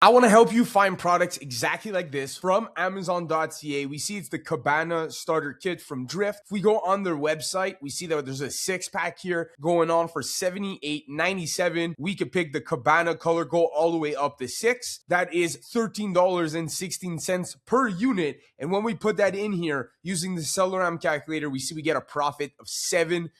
I want to help you find products exactly like this from Amazon.ca. We see it's the Cabana starter kit from Drift. If we go on their website, we see that there's a 6-pack here going on for $78.97. We could pick the Cabana color, go all the way up to 6. That is $13.16 per unit. And when we put that in here using the SellerAmp calculator, we see we get a profit of $7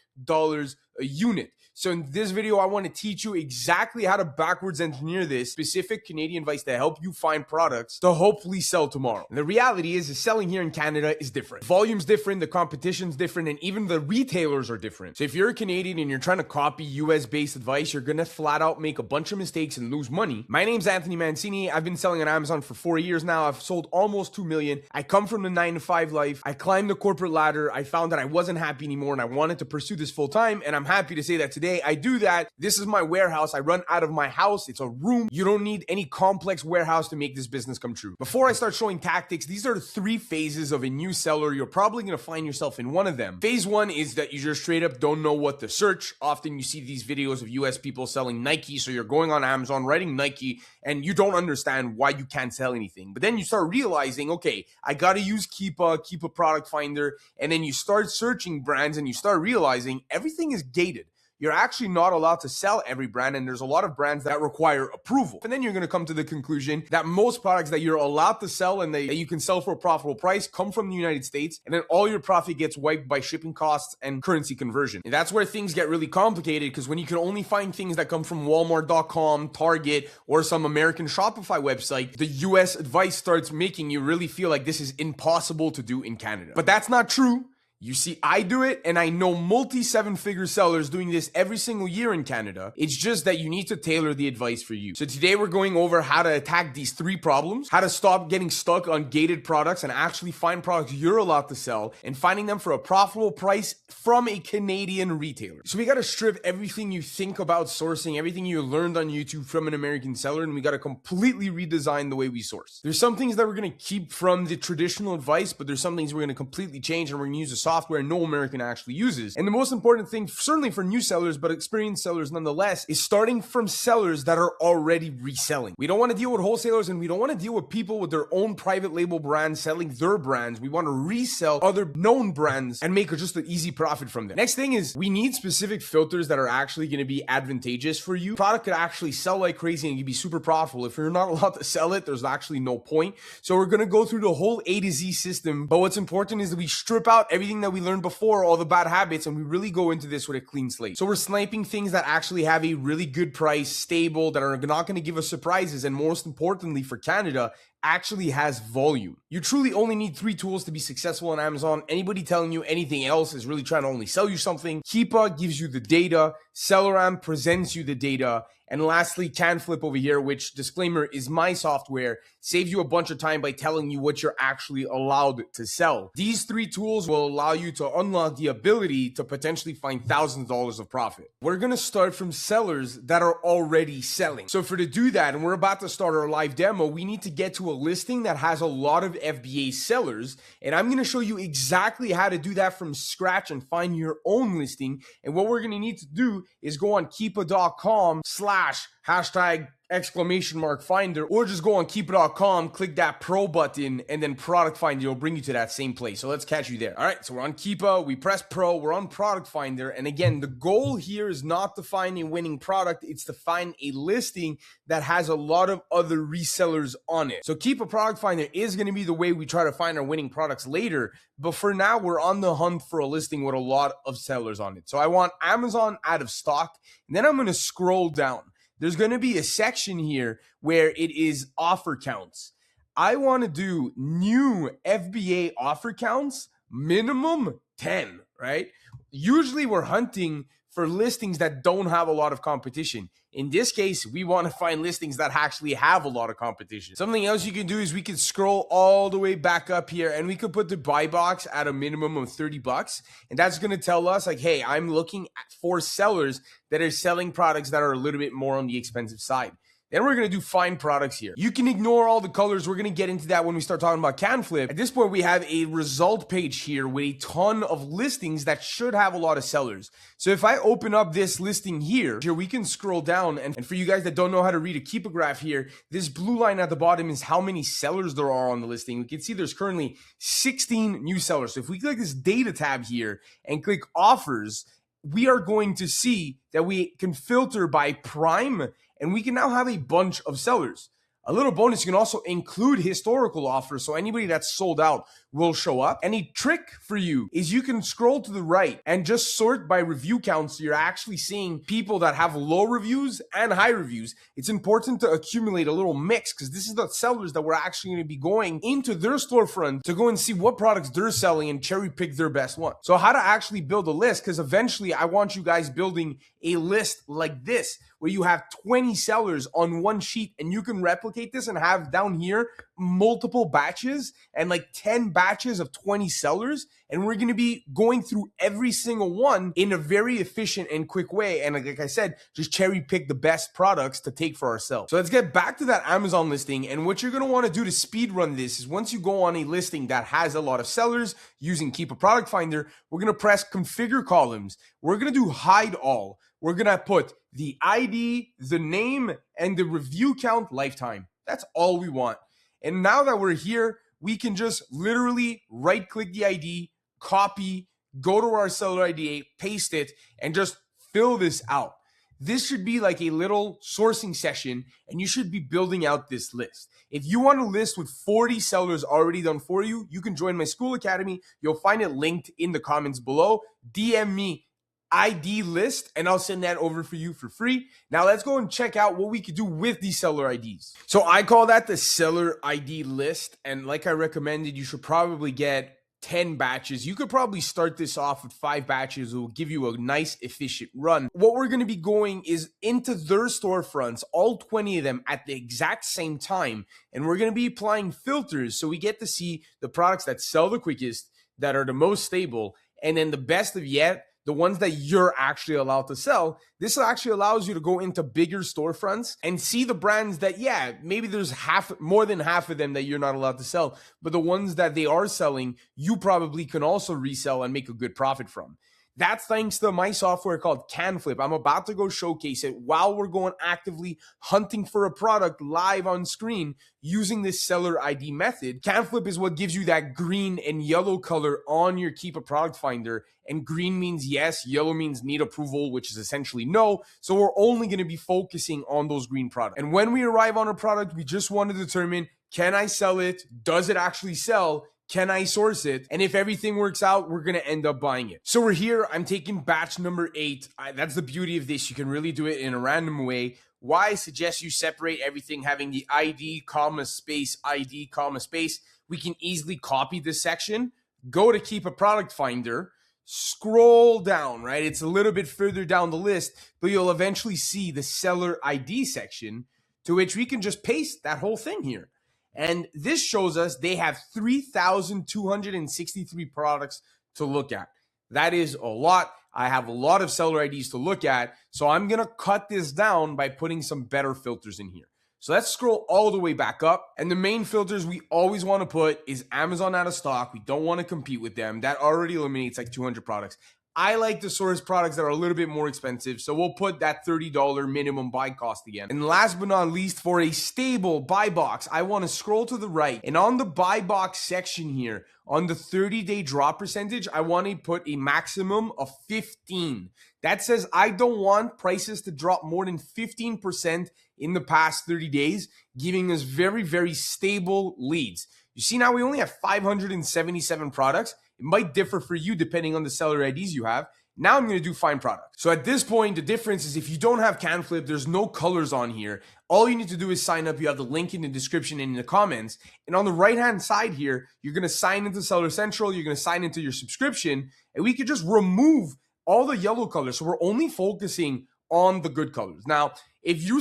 a unit. So in this video, I want to teach you exactly how to backwards engineer this specific Canadian advice to help you find products to hopefully sell tomorrow. And the reality is selling here in Canada is different. Volume's different, the competition's different, and even the retailers are different. So if you're a Canadian and you're trying to copy US-based advice, you're gonna flat out make a bunch of mistakes and lose money. My name's Anthony Mancini. I've been selling on Amazon for 4 years now. I've sold almost 2 million. I come from the 9-to-5 life. I climbed the corporate ladder. I found that I wasn't happy anymore and I wanted to pursue this full time. And I'm happy to say that today I do that. This is my warehouse. I run out of my house. It's a room. You don't need any complex warehouse to make this business come true. Before I start showing tactics, these are the 3 phases of a new seller. You're probably going to find yourself in one of them. Phase 1 is that you just straight up don't know what to search. Often you see these videos of US people selling Nike. So you're going on Amazon, writing Nike, and you don't understand why you can't sell anything. But then you start realizing, okay, I got to use Keepa Product Finder. And then you start searching brands and you start realizing everything is gated. You're actually not allowed to sell every brand, and there's a lot of brands that require approval. And then you're going to come to the conclusion that most products that you're allowed to sell and that you can sell for a profitable price come from the United States, and then all your profit gets wiped by shipping costs and currency conversion. And that's where things get really complicated, because when you can only find things that come from Walmart.com, Target, or some American Shopify website, the US advice starts making you really feel like this is impossible to do in Canada. But that's not true. You see, I do it, and I know multi-7-figure sellers doing this every single year in Canada. It's just that you need to tailor the advice for you. So today we're going over how to attack these 3 problems, how to stop getting stuck on gated products and actually find products you're allowed to sell and finding them for a profitable price from a Canadian retailer. So we got to strip everything you think about sourcing, everything you learned on YouTube from an American seller, and we got to completely redesign the way we source. There's some things that we're going to keep from the traditional advice, but there's some things we're going to completely change, and we're going to use a software no American actually uses. And the most important thing, certainly for new sellers, but experienced sellers nonetheless, is starting from sellers that are already reselling. We don't want to deal with wholesalers, and we don't want to deal with people with their own private label brands selling their brands. We want to resell other known brands and make just an easy profit from them. Next thing is we need specific filters that are actually going to be advantageous for you. Product could actually sell like crazy and you be super profitable. If you're not allowed to sell it, there's actually no point. So we're going to go through the whole A to Z system. But what's important is that we strip out everything that we learned before, all the bad habits, and we really go into this with a clean slate. So we're sniping things that actually have a really good price, stable, that are not going to give us surprises, and most importantly for Canada, actually has volume. You truly only need 3 tools to be successful on Amazon. Anybody telling you anything else is really trying to only sell you something. Keepa gives you the data, SellerAmp presents you the data, and lastly, CanFlip over here, which, disclaimer, is my software, saves you a bunch of time by telling you what you're actually allowed to sell. These 3 tools will allow you to unlock the ability to potentially find thousands of dollars of profit. We're going to start from sellers that are already selling. So to do that, and we're about to start our live demo, we need to get to a listing that has a lot of FBA sellers, and I'm going to show you exactly how to do that from scratch and find your own listing. And what we're going to need to do is go on keepa.com/#finder, or just go on keepa.com, click that pro button, and then product finder will bring you to that same place. So let's catch you there. All right, so we're on Keepa, we press pro, we're on product finder, and again, the goal here is not to find a winning product, it's to find a listing that has a lot of other resellers on it. So Keepa Product Finder is going to be the way we try to find our winning products later, but for now we're on the hunt for a listing with a lot of sellers on it. So I want Amazon out of stock, and then I'm going to scroll down. There's going to be a section here where it is offer counts. I want to do new FBA offer counts, minimum 10, right? Usually we're hunting for listings that don't have a lot of competition. In this case, we want to find listings that actually have a lot of competition. Something else you can do is we can scroll all the way back up here and we could put the buy box at a minimum of $30. And that's going to tell us like, hey, I'm looking for sellers that are selling products that are a little bit more on the expensive side. Then we're going to do find products here. You can ignore all the colors. We're going to get into that when we start talking about CanFlip. At this point, we have a result page here with a ton of listings that should have a lot of sellers. So if I open up this listing here we can scroll down. And for you guys that don't know how to read a Keepa graph here, this blue line at the bottom is how many sellers there are on the listing. We can see there's currently 16 new sellers. So if we click this data tab here and click offers, we are going to see that we can filter by prime, and we can now have a bunch of sellers. A little bonus, you can also include historical offers, so anybody that's sold out will show up. And a trick for you is you can scroll to the right and just sort by review count, so you're actually seeing people that have low reviews and high reviews. It's important to accumulate a little mix, because this is the sellers that we're actually going to be going into their storefront to go and see what products they're selling and cherry pick their best one. So how to actually build a list, because eventually I want you guys building a list like this, where you have 20 sellers on one sheet, and you can replicate this and have down here multiple batches and like 10 batches of 20 sellers. And we're going to be going through every single one in a very efficient and quick way. And like I said, just cherry pick the best products to take for ourselves. So let's get back to that Amazon listing. And what you're going to want to do to speed run this is, once you go on a listing that has a lot of sellers using Keepa Product Finder, we're going to press configure columns. We're going to do hide all. We're going to put the ID, the name, and the review count lifetime. That's all we want. And now that we're here, we can just literally right click the ID, copy, go to our seller ID, paste it, and just fill this out. This should be like a little sourcing session, and you should be building out this list. If you want a list with 40 sellers already done for you, you can join my Skool Academy. You'll find it linked in the comments below. DM me ID list, and I'll send that over for you for free. Now let's go and check out what we could do with these seller IDs. So I call that the seller ID list. And like I recommended, you should probably get 10 batches. You could probably start this off with 5 batches. It will give you a nice efficient run. What we're going to be going is into their storefronts, all 20 of them at the exact same time. And we're going to be applying filters, so we get to see the products that sell the quickest, that are the most stable, and then the best of yet, the ones that you're actually allowed to sell. This actually allows you to go into bigger storefronts and see the brands that, yeah, maybe there's more than half of them that you're not allowed to sell, but the ones that they are selling, you probably can also resell and make a good profit from. That's thanks to my software called CanFlip. I'm about to go showcase it while we're going actively hunting for a product live on screen using this seller ID method. CanFlip is what gives you that green and yellow color on your Keepa Product Finder. And green means yes, yellow means need approval, which is essentially no. So we're only going to be focusing on those green products. And when we arrive on a product, we just want to determine, can I sell it? Does it actually sell? Can I source it? And if everything works out, we're going to end up buying it. So we're here. I'm taking batch number 8. That's the beauty of this. You can really do it in a random way. Why I suggest you separate everything, having the ID, comma, space, ID, comma, space. We can easily copy this section, go to Keepa Product Finder, scroll down, right? It's a little bit further down the list, but you'll eventually see the seller ID section, to which we can just paste that whole thing here. And this shows us they have 3,263 products to look at. That is a lot. I have a lot of seller IDs to look at. So I'm going to cut this down by putting some better filters in here. So let's scroll all the way back up. And the main filters we always want to put is Amazon out of stock. We don't want to compete with them. That already eliminates like 200 products. I like to source products that are a little bit more expensive, so we'll put that $30 minimum buy cost again. And last but not least, for a stable buy box, I want to scroll to the right, and on the buy box section here, on the 30-day drop percentage, I want to put a maximum of 15. That says I don't want prices to drop more than 15% in the past 30 days, giving us very, very stable leads. You see, now we only have 577 products. It might differ for you depending on the seller IDs you have. Now I'm going to do find product. So at this point, the difference is if you don't have CanFlip, there's no colors on here. All you need to do is sign up. You have the link in the description and in the comments. And on the right-hand side here, you're going to sign into Seller Central. You're going to sign into your subscription. And we could just remove all the yellow colors. So we're only focusing on the good colors. Now, if you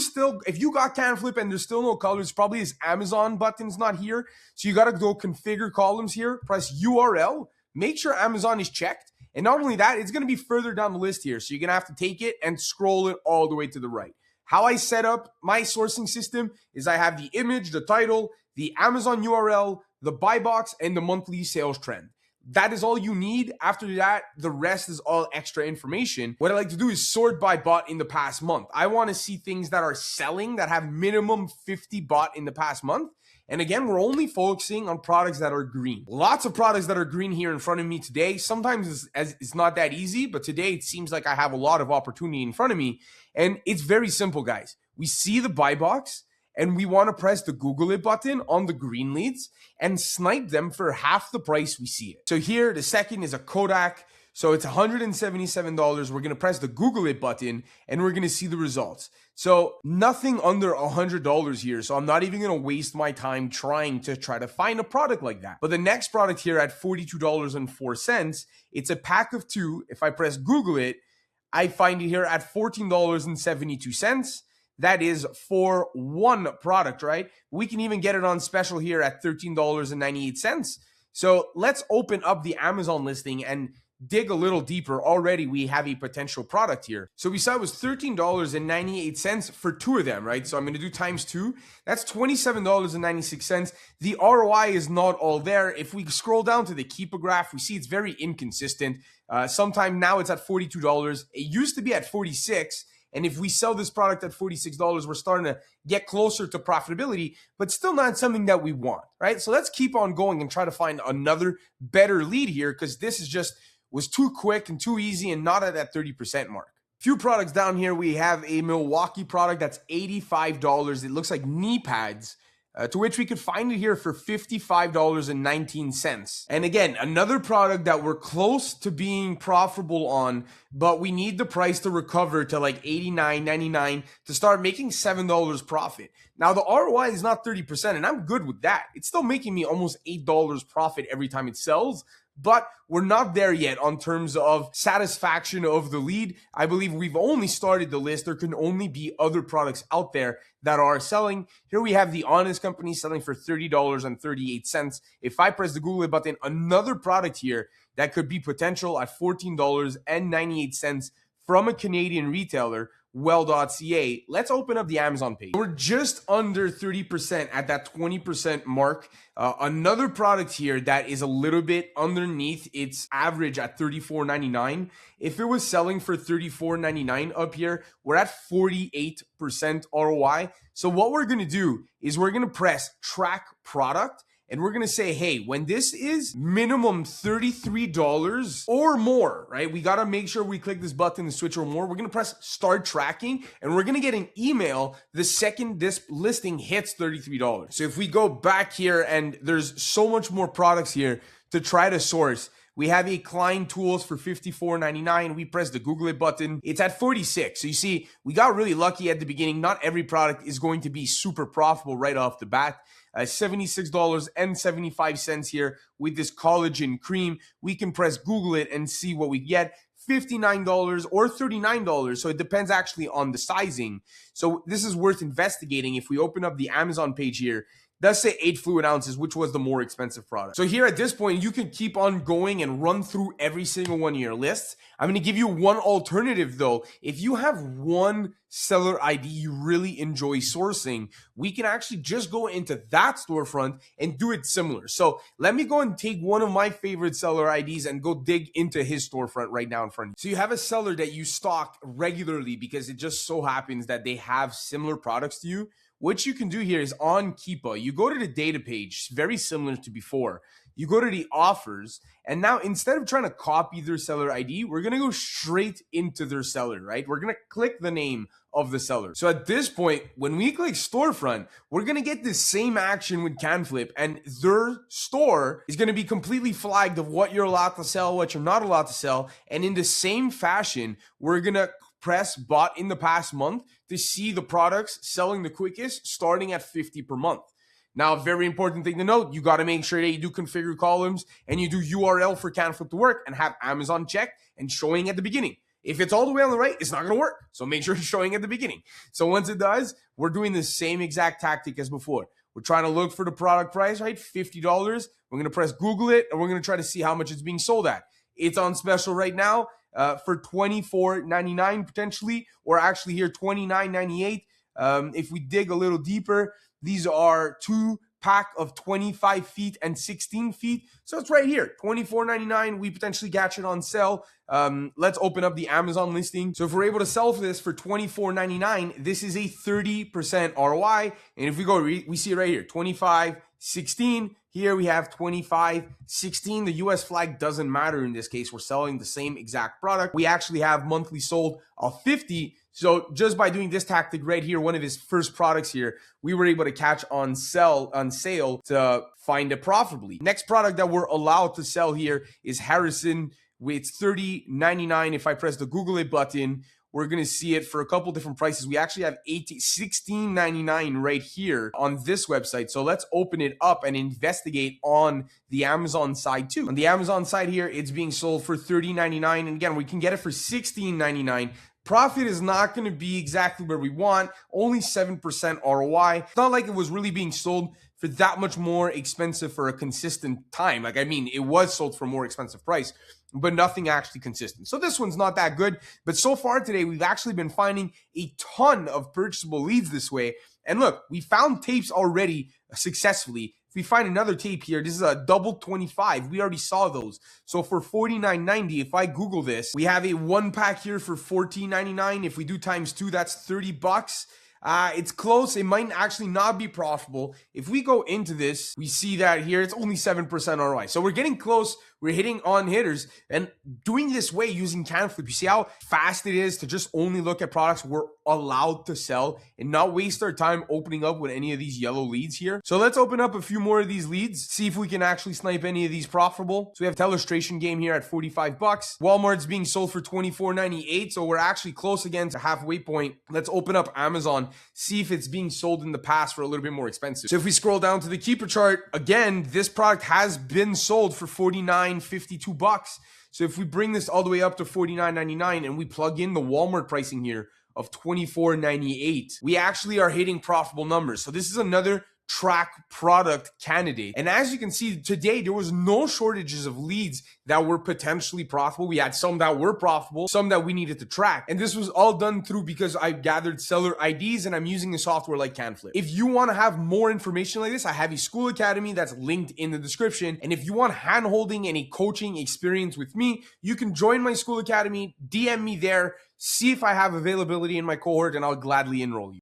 got CanFlip and there's still no colors, probably this Amazon button's not here. So you got to go configure columns here, press URL. Make sure Amazon is checked. And not only that, it's going to be further down the list here. So you're going to have to take it and scroll it all the way to the right. How I set up my sourcing system is I have the image, the title, the Amazon URL, the buy box, and the monthly sales trend. That is all you need. After that, the rest is all extra information. What I like to do is sort by bought in the past month. I want to see things that are selling that have minimum 50 bought in the past month. And again, we're only focusing on products that are green. Lots of products that are green here in front of me today. Sometimes it's not that easy, but today it seems like I have a lot of opportunity in front of me. And it's very simple, guys. We see the buy box, and we want to press the Google it button on the green leads and snipe them for half the price we see it. So here, the second is a Kodak. So it's $177. We're going to press the Google it button and we're going to see the results. So nothing under $100 here. So I'm not even going to waste my time trying to find a product like that. But the next product here at $42.04, it's a pack of 2. If I press Google it, I find it here at $14.72. That is for one product, right? We can even get it on special here at $13.98. So let's open up the Amazon listing and dig a little deeper. Already we have a potential product here. So we saw it was $13.98 for 2 of them, right? So I'm going to do times 2. That's $27.96. The ROI is not all there. If we scroll down to the Keepa graph, we see it's very inconsistent. Sometime now it's at $42. It used to be at $46. And if we sell this product at $46, we're starting to get closer to profitability, but still not something that we want, right? So let's keep on going and try to find another better lead here, because this is just was too quick and too easy and not at that 30% mark. Few products down here, we have a Milwaukee product that's $85. It looks like knee pads, to which we could find it here for $55.19. And again, another product that we're close to being profitable on, but we need the price to recover to like $89.99 to start making $7 profit. Now the ROI is not 30%, and I'm good with that. It's still making me almost $8 profit every time it sells, but we're not there yet on terms of satisfaction of the lead. I believe we've only started the list. There can only be other products out there that are selling. Here we have the Honest Company selling for $30.38. If I press the Google it button, another product here that could be potential at $14.98 from a Canadian retailer, well.ca. Let's open up the Amazon page. We're just under 30% at that 20% mark. Another product here that is a little bit underneath its average at $34.99. If it was selling for $34.99 up here, we're at 48% ROI. So what we're going to do is we're going to press track product. And we're going to say, hey, when this is minimum $33 or more, right? We got to make sure we click this button to switch or more. We're going to press start tracking, and we're going to get an email the second this listing hits $33. So if we go back here, and there's so much more products here to try to source. We have a client tools for $54.99. We press the Google it button. It's at $46. So you see, we got really lucky at the beginning. Not every product is going to be super profitable right off the bat. $76.75 here with this collagen cream. We can press Google it and see what we get. $59 or $39. So it depends actually on the sizing. So this is worth investigating. If we open up the Amazon page here, does say 8 fluid ounces, which was the more expensive product. So here at this point, you can keep on going and run through every single one of your lists. I'm going to give you one alternative though. If you have one seller ID you really enjoy sourcing, we can actually just go into that storefront and do it similar. So let me go and take one of my favorite seller IDs and go dig into his storefront right now in front of you. So you have a seller that you stock regularly because it just so happens that they have similar products to you. What you can do here is on Keepa, you go to the data page, very similar to before. You go to the offers, and now instead of trying to copy their seller ID, we're going to go straight into their seller, right? We're going to click the name of the seller. So at this point, when we click storefront, we're going to get the same action with CanFlip, and their store is going to be completely flagged of what you're allowed to sell, what you're not allowed to sell. And in the same fashion, we're going to press bought in the past month to see the products selling the quickest starting at 50 per month. Now, a very important thing to note, you got to make sure that you do configure columns and you do URL for CanFlip to work and have Amazon checked and showing at the beginning. If it's all the way on the right, it's not going to work. So make sure it's showing at the beginning. So once it does, we're doing the same exact tactic as before. We're trying to look for the product price, right? $50. We're going to press Google it, and we're going to try to see how much it's being sold at. It's on special right now. for $24.99 potentially, or actually here $29.98. If we dig a little deeper, these are 2-pack of 25 feet and 16 feet. So it's right here, $24.99. We potentially catch it on sale. Let's open up the Amazon listing. So if we're able to sell for this for $24.99, this is a 30% ROI. And if we go, we see it right here, 25.16. Here we have 25.16. The US flag doesn't matter in this case. We're selling the same exact product. We actually have monthly sold of 50. So just by doing this tactic right here, one of his first products here, we were able to catch on sale to find it profitably. Next product that we're allowed to sell here is Harrison with $30.99. If I press the Google it button, we're going to see it for a couple different prices. We actually have $16.99 right here on this website. So let's open it up and investigate on the Amazon side too. On the Amazon side here, it's being sold for $30.99. And again, we can get it for $16.99. Profit is not going to be exactly where we want, only 7% ROI. It's not like it was really being sold for that much more expensive for a consistent time. Like, I mean, it was sold for a more expensive price, but nothing actually consistent. So this one's not that good. But so far today, we've actually been finding a ton of purchasable leads this way. And look, we found tapes already successfully. If we find another tape here, this is a double 25. We already saw those. So for $49.90, if I Google this, we have a 1-pack here for $14.99. If we do times 2, that's 30 bucks. It's close. It might actually not be profitable. If we go into this, we see that here it's only 7% ROI. So we're getting close. We're hitting on hitters, and doing this way using CanFlip, you see how fast it is to just only look at products we're allowed to sell and not waste our time opening up with any of these yellow leads here. So let's open up a few more of these leads, see if we can actually snipe any of these profitable. So we have Telestration Game here at 45 bucks. Walmart's being sold for $24.98. So we're actually close again to halfway point. Let's open up Amazon, see if it's being sold in the past for a little bit more expensive. So if we scroll down to the Keepa chart, again, this product has been sold for $49.52 bucks. So if we bring this all the way up to $49.99 and we plug in the Walmart pricing here of $24.98, we actually are hitting profitable numbers. So this is another track product candidate. And as you can see today, there was no shortages of leads that were potentially profitable. We had some that were profitable, some that we needed to track. And this was all done through because I gathered seller IDs and I'm using a software like CanFlip. If you want to have more information like this, I have a Skool Academy that's linked in the description. And if you want hand-holding and a coaching experience with me, you can join my Skool Academy, DM me there, see if I have availability in my cohort, and I'll gladly enroll you.